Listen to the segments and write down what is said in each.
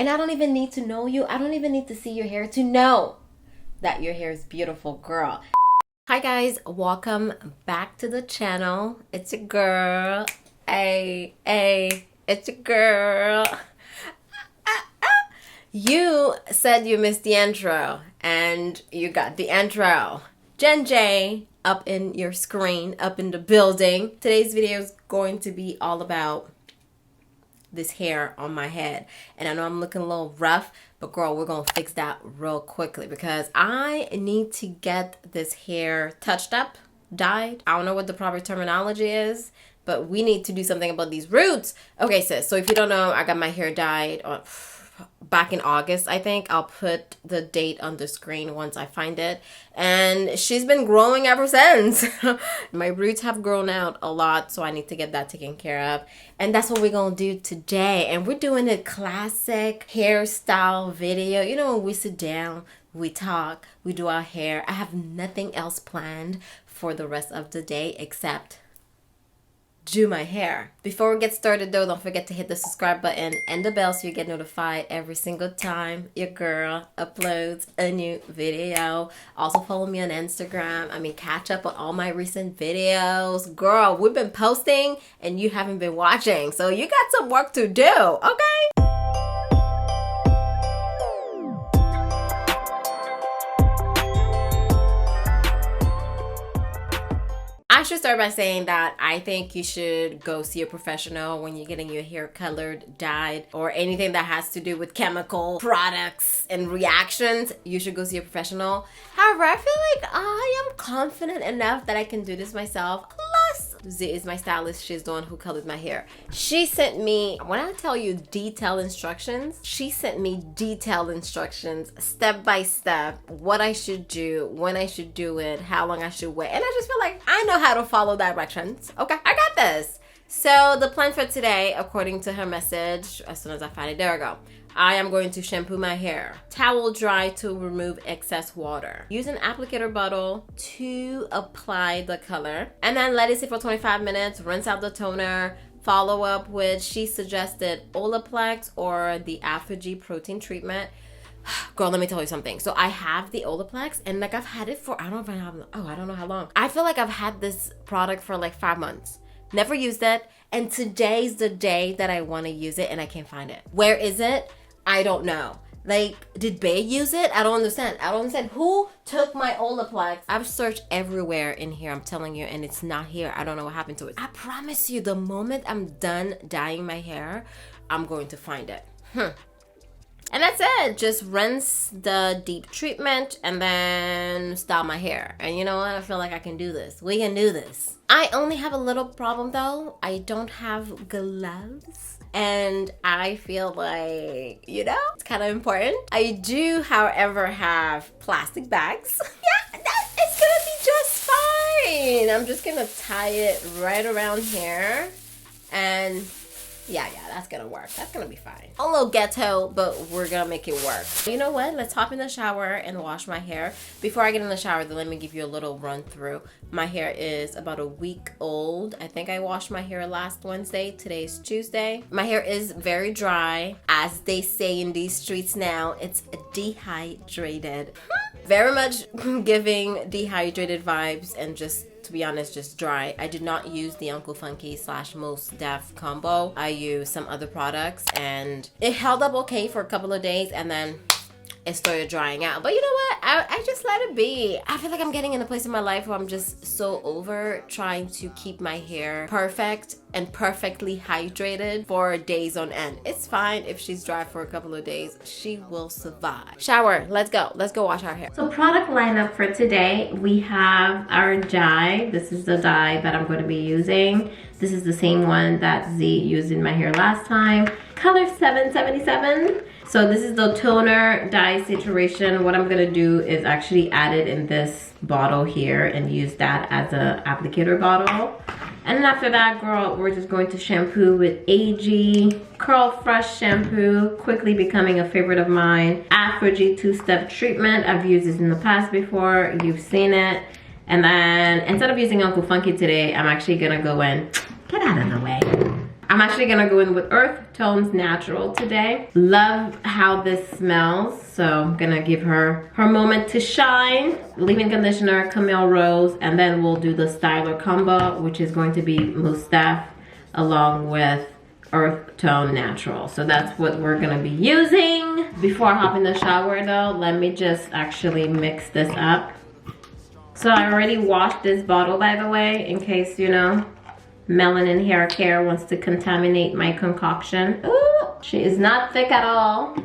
And I don't even need to know you. I don't even need to see your hair to know that your hair is beautiful, girl. Hi guys, welcome back to the channel. It's your girl. Hey, it's your girl. You said you missed the intro, and you got the intro. Jen J up in your screen, up in the building. Today's video is going to be all about this hair on my head. And I know I'm looking a little rough, but girl, we're gonna fix that real quickly because I need to get this hair touched up, dyed. I don't know what the proper terminology is, but we need to do something about these roots. Okay, sis, so if you don't know, I got my hair dyed on back in August, I think. I'll put the date on the screen once I find it. And she's been growing ever since. My roots have grown out a lot, so I need to get that taken care of. And that's what we're gonna do today. And we're doing a classic hairstyle video. You know, when we sit down, we talk, we do our hair. I have nothing else planned for the rest of the day except do my hair. Before we get started though, don't forget to hit the subscribe button and the bell so you get notified every single time your girl uploads a new video. Also follow me on Instagram. Catch up on all my recent videos. Girl, we've been posting and you haven't been watching, so you got some work to do, okay? I should start by saying that I think you should go see a professional when you're getting your hair colored, dyed, or anything that has to do with chemical products and reactions. You should go see a professional. However, I feel like I am confident enough that I can do this myself. Plus, Z is my stylist. She's the one who colored my hair. She sent me, when I tell you detailed instructions, she sent me detailed instructions, step by step, what I should do, when I should do it, how long I should wait. And I just feel like I know how to follow directions. Okay, I got this. So the plan for today, according to her message, as soon as I find it, there we go. I am going to shampoo my hair. Towel dry to remove excess water. Use an applicator bottle to apply the color. And then let it sit for 25 minutes. Rinse out the toner. Follow up with, she suggested Olaplex or the APHOGEE protein treatment. Girl, let me tell you something. So I have the Olaplex and like I've had it for, I don't know how long. I feel like I've had this product for like 5 months. Never used it. And today's the day that I want to use it and I can't find it. Where is it? I don't know. Like, did Bae use it? I don't understand. Who took my Olaplex? I've searched everywhere in here, I'm telling you, and it's not here. I don't know what happened to it. I promise you, the moment I'm done dyeing my hair, I'm going to find it. And that's it. Just rinse the deep treatment and then style my hair. And you know what? I feel like I can do this. We can do this. I only have a little problem though. I don't have gloves. And I feel like, you know, it's kind of important. I do, however, have plastic bags. Yeah, it's gonna be just fine. I'm just gonna tie it right around here. And yeah, that's gonna work. That's gonna be fine. A little ghetto, but we're gonna make it work. You know what? Let's hop in the shower and wash my hair. Before I get in the shower, though, let me give you a little run through. My hair is about a week old. I think I washed my hair last Wednesday. Today's Tuesday. My hair is very dry. As they say in these streets now, it's dehydrated. Very much giving dehydrated vibes and just, to be honest, just dry. I did not use the Uncle Funky / Most Def combo. I used some other products and it held up okay for a couple of days and then it started drying out. But you know what? I just let it be. I feel like I'm getting in a place in my life where I'm just so over trying to keep my hair perfect and perfectly hydrated for days on end. It's fine if she's dry for a couple of days. She will survive. Shower. Let's go. Let's go wash our hair. So product lineup for today, we have our dye. This is the dye that I'm going to be using. This is the same one that Z used in my hair last time. Color 777. So this is the toner dye saturation. What I'm gonna do is actually add it in this bottle here and use that as a applicator bottle. And then after that, girl, we're just going to shampoo with APHOGEE Curl Fresh shampoo, quickly becoming a favorite of mine. APHOGEE 2-step treatment. I've used this in the past before. You've seen it. And then instead of using Uncle Funky today, I'm actually gonna go and get out of the way. I'm I'm actually gonna go in with Earth Tones Natural today. Love how this smells, so I'm gonna give her moment to shine. Leave-in conditioner, Camille Rose, and then we'll do the styler combo, which is going to be Moustache along with Earth Tone Natural. So that's what we're gonna be using. Before I hop in the shower though, let me just actually mix this up. So I already washed this bottle, by the way, in case, you know, Melanin Hair Care wants to contaminate my concoction. Ooh, she is not thick at all.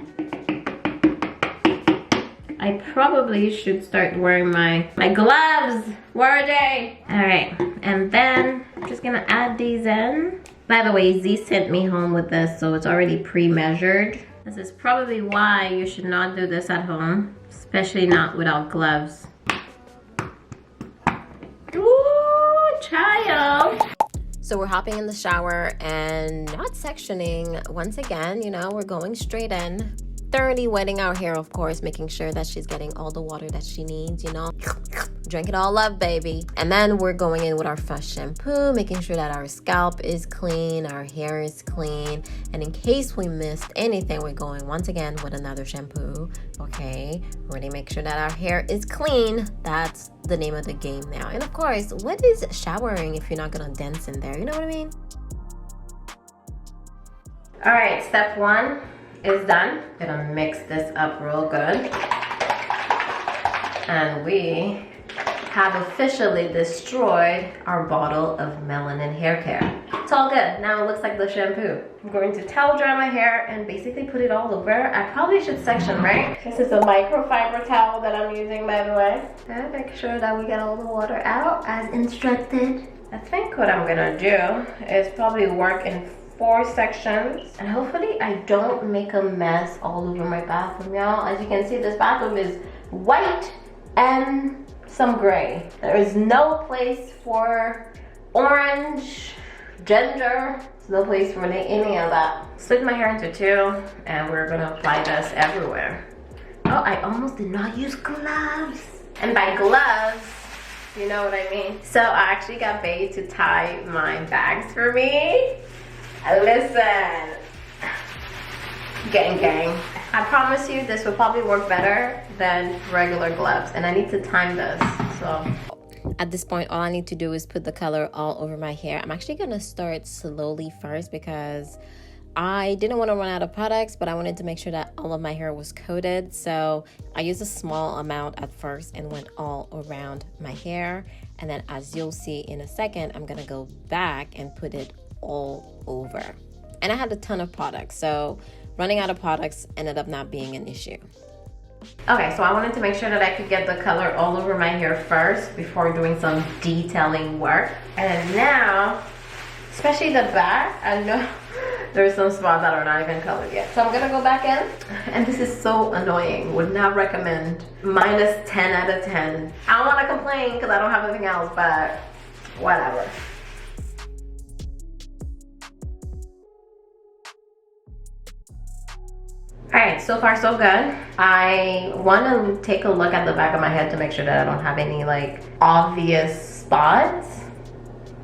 I probably should start wearing my gloves. Where are they? All right, and then I'm just gonna add these in. By the way, Z sent me home with this, so it's already pre-measured. This is probably why you should not do this at home, especially not without gloves. Ooh, child. So we're hopping in the shower and not sectioning. Once again, you know, we're going straight in. Thoroughly wetting our hair, of course, making sure that she's getting all the water that she needs, you know. Drink it all up, baby. And then we're going in with our fresh shampoo, making sure that our scalp is clean, our hair is clean. And in case we missed anything, we're going once again with another shampoo, okay? Really make sure that our hair is clean. That's the name of the game now. And of course, what is showering if you're not gonna dance in there? You know what I mean? All right, step one is done. Gonna mix this up real good. And we have officially destroyed our bottle of Melanin Hair Care. It's all good. Now it looks like the shampoo. I'm going to towel dry my hair and basically put it all over. I probably should section, right? This is a microfiber towel that I'm using, by the way. And make sure that we get all the water out as instructed. I think what I'm gonna do is probably work in 4 sections, and hopefully I don't make a mess all over my bathroom, y'all. As you can see, this bathroom is white and some gray. There is no place for orange, ginger. There's no place for any of that. Split my hair into 2, and we're gonna apply this everywhere. Oh, I almost did not use gloves. And by gloves, you know what I mean. So I actually got Bae to tie my bags for me. Listen, gang. I promise you this will probably work better than regular gloves, and I need to time this, so. At this point, all I need to do is put the color all over my hair. I'm actually gonna start slowly first because I didn't want to run out of products, but I wanted to make sure that all of my hair was coated. So I used a small amount at first and went all around my hair. And then as you'll see in a second, I'm gonna go back and put it all over. And I had a ton of products, so running out of products ended up not being an issue. Okay, so I wanted to make sure that I could get the color all over my hair first before doing some detailing work. And now, especially the back, I know there's some spots that are not even colored yet. So I'm gonna go back in, and this is so annoying. Would not recommend. Minus 10 out of 10. I don't wanna complain because I don't have anything else, but whatever. Alright, so far so good. I want to take a look at the back of my head to make sure that I don't have any like obvious spots.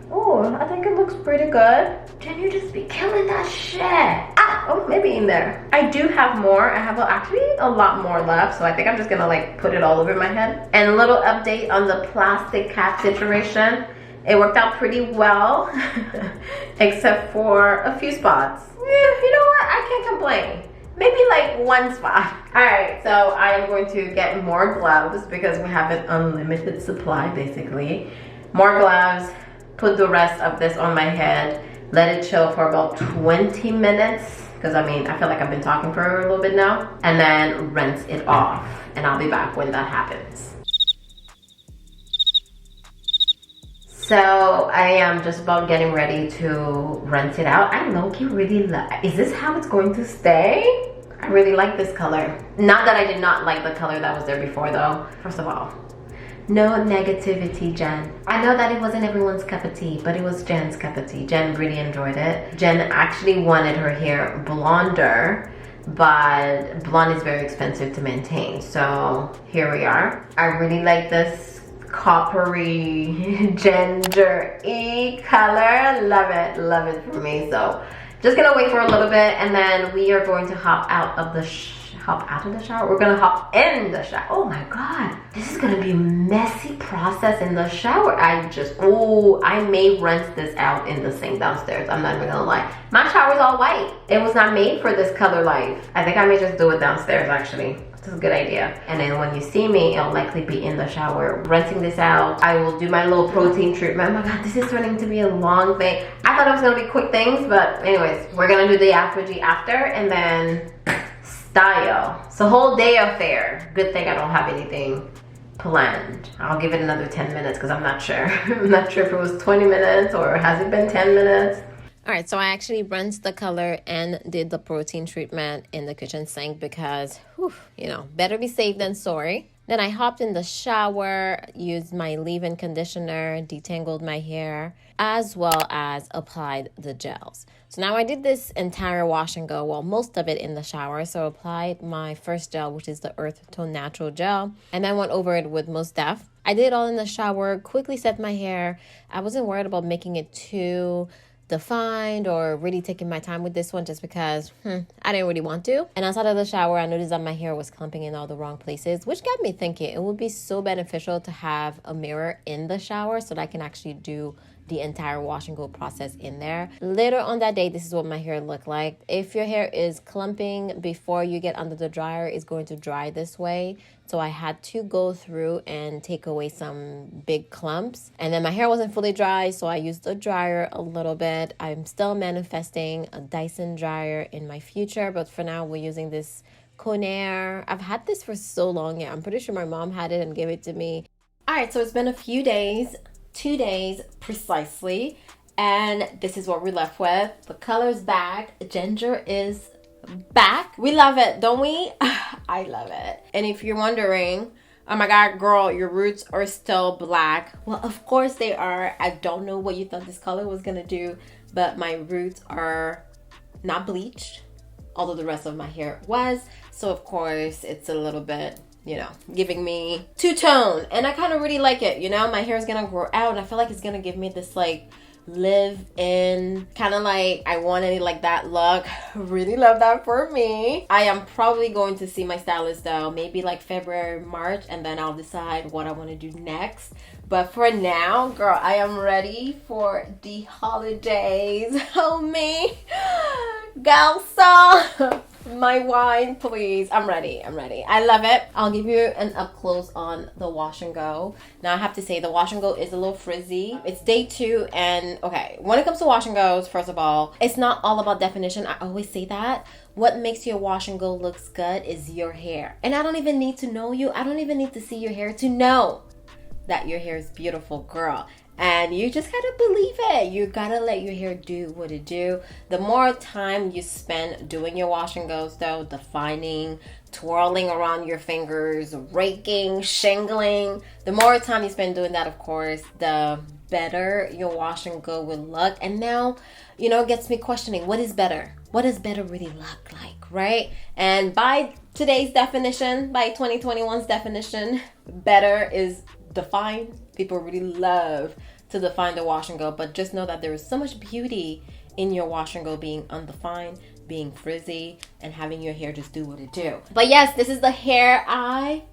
Oh, I think it looks pretty good. Can you just be killing that shit? Ah, oh, maybe in there. I do have more. I have actually a lot more left, so I think I'm just gonna like put it all over my head. And a little update on the plastic cap situation. It worked out pretty well, except for a few spots. Yeah, you know what? I can't complain. Maybe like 1 spot. All right, so I am going to get more gloves because we have an unlimited supply, basically. More gloves, put the rest of this on my head, let it chill for about 20 minutes, because I mean, I feel like I've been talking for a little bit now, and then rinse it off, and I'll be back when that happens. So I am just about getting ready to rinse it out. I low-key really like, is this how it's going to stay? I really like this color. Not that I did not like the color that was there before though. First of all, no negativity, Jen. I know that it wasn't everyone's cup of tea, but it was Jen's cup of tea. Jen really enjoyed it. Jen actually wanted her hair blonder, but blonde is very expensive to maintain. So here we are. I really like this coppery ginger-y color. Love it for me. So Just gonna wait for a little bit, and then we are going to hop out of the shower. We're gonna hop in the shower. Oh my god, this is gonna be a messy process in the shower. I may rinse this out in the sink downstairs. I'm not even gonna lie. My shower's all white. It was not made for this color life. I think I may just do it downstairs actually. This is a good idea. And then when you see me, it'll likely be in the shower rinsing this out. I will do my little protein treatment. Oh my god, this is turning to be a long thing. I thought it was gonna be quick things, but anyways, we're gonna do the APHOGEE after, and then style. It's a whole day affair. Good thing I don't have anything planned. I'll give it another 10 minutes because I'm not sure. I'm not sure if it was 20 minutes or has it been 10 minutes. All right, so I actually rinsed the color and did the protein treatment in the kitchen sink because, whew, you know, better be safe than sorry. Then I hopped in the shower, used my leave-in conditioner, detangled my hair, as well as applied the gels. So now I did this entire wash and go, well, most of it in the shower. So applied my first gel, which is the Earth Tone Natural Gel, and then went over it with Mos Def. I did it all in the shower, quickly set my hair. I wasn't worried about making it too defined or really taking my time with this one just because I didn't really want to. And outside of the shower, I noticed that my hair was clumping in all the wrong places, which got me thinking it would be so beneficial to have a mirror in the shower so that I can actually do the entire wash and go process in there. Later on that day, this is what my hair looked like. If your hair is clumping before you get under the dryer, it's going to dry this way. So I had to go through and take away some big clumps. And then my hair wasn't fully dry, so I used the dryer a little bit. I'm still manifesting a Dyson dryer in my future, but for now we're using this Conair. I've had this for so long. Yeah, I'm pretty sure my mom had it and gave it to me. All right, so it's been a few days. 2 days precisely, and this is what we're left with. The color's back. Ginger is back. We love it, don't we? I love it. And if you're wondering, oh my god, girl, your roots are still black. Well, of course they are. I don't know what you thought this color was gonna do, but my roots are not bleached, although the rest of my hair was. So of course it's a little bit, you know, giving me two-tone, and I kind of really like it. You know, my hair is gonna grow out and I feel like it's gonna give me this like live in kind of like I want it like that look. Really love that for me. I am probably going to see my stylist though, maybe like February, March, and then I'll decide what I want to do next. But for now, girl, I am ready for the holidays. Oh me, Galsa. My wine, please. I'm ready. I love it. I'll give you an up close on the wash and go. Now I have to say the wash and go is a little frizzy. It's day 2, and okay, when it comes to wash and goes, first of all, it's not all about definition. I always say that. What makes your wash and go looks good is your hair. And I don't even need to know you. I don't even need to see your hair to know that your hair is beautiful, girl. And you just gotta believe it. You gotta let your hair do what it do. The more time you spend doing your wash and goes though, defining, twirling around your fingers, raking, shingling, the more time you spend doing that, of course, the better your wash and go will look. And now, you know, it gets me questioning, what is better? What does better really look like, right? And by today's definition, by 2021's definition, better is defined. People really love to define the wash and go, but just know that there is so much beauty in your wash and go being undefined, being frizzy, and having your hair just do what it do. But yes, this is the hair I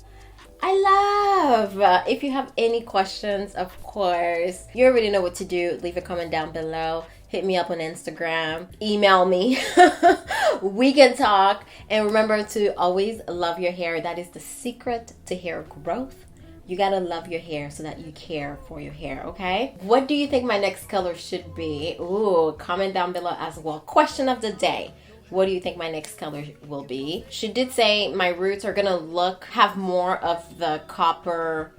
love. If you have any questions, of course, you already know what to do. Leave a comment down below. Hit me up on Instagram. Email me. We can talk. And remember to always love your hair. That is the secret to hair growth. You gotta love your hair so that you care for your hair, okay? What do you think my next color should be? Ooh, comment down below as well. Question of the day. What do you think my next color will be? She did say my roots are gonna have more of the copper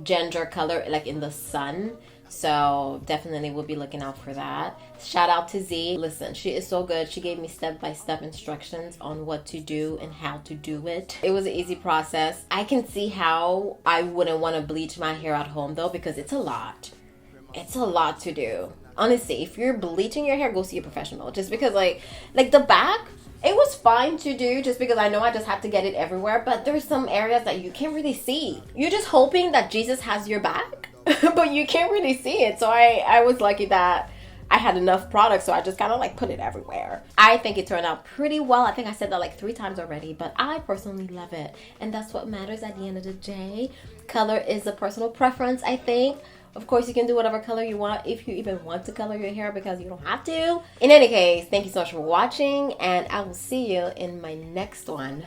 ginger color like in the sun. So definitely we'll be looking out for that. Shout out to Z. Listen, she is so good. She gave me step-by-step instructions on what to do and how to do it. It was an easy process. I can see how I wouldn't want to bleach my hair at home though, because it's a lot. It's a lot to do. Honestly, if you're bleaching your hair, go see a professional. Just because like the back, it was fine to do just because I know I just have to get it everywhere. But there's some areas that you can't really see. You're just hoping that Jesus has your back. But you can't really see it. So I was lucky that I had enough product, so I just kind of like put it everywhere. I think it turned out pretty well. I think I said that like 3 times already, but I personally love it. And that's what matters at the end of the day. Color is a personal preference, I think. Of course, you can do whatever color you want if you even want to color your hair, because you don't have to. In any case, thank you so much for watching, and I will see you in my next one.